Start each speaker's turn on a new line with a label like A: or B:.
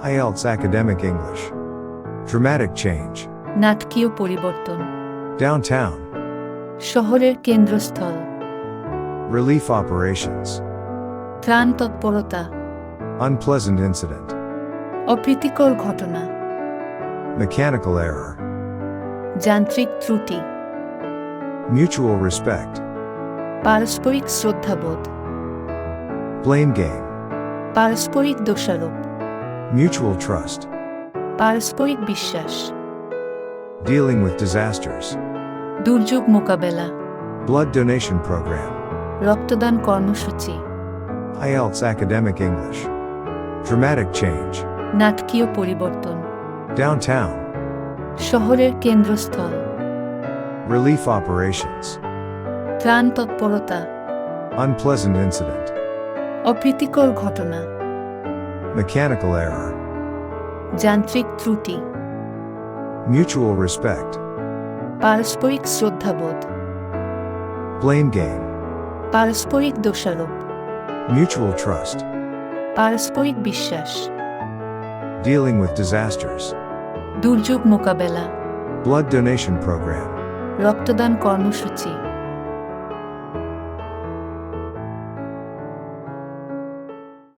A: IELTS Academic English. Dramatic change.
B: নাটকীয় পরিবর্তন,
A: Downtown.
B: শহরের কেন্দ্রস্থল,
A: Relief operations.
B: ত্রাণ তৎপরতা,
A: Unpleasant incident.
B: অপ্রীতিকর ঘটনা,
A: Mechanical error.
B: যান্ত্রিক ত্রুটি,
A: Mutual respect.
B: পারস্পরিক শ্রদ্ধাবোধ,
A: Blame game.
B: পারস্পরিক দোষারোপ,
A: Mutual trust.
B: পারস্পরিক বিশ্বাস,
A: Dealing with disasters.
B: দুর্যোগ মোকাবেলা,
A: Blood donation program.
B: রক্তদান কর্মসূচি,
A: IELTS Academic English. Dramatic change.
B: নাটকীয় পরিবর্তন,
A: Downtown.
B: শহরের কেন্দ্রস্থল,
A: Relief operations.
B: ত্রাণ তৎপরতা,
A: Unpleasant incident.
B: অপ্রীতিকর ঘটনা,
A: Mechanical error.
B: যান্ত্রিক ত্রুটি,
A: Mutual respect.
B: পারস্পরিক শ্রদ্ধাবোধ,
A: Blame game.
B: পারস্পরিক দোষারোপ,
A: Mutual trust.
B: পারস্পরিক বিশ্বাস,
A: Dealing with disasters.
B: দুর্যোগ মোকাবেলা,
A: Blood donation program.
B: রক্তদান কর্মসূচি,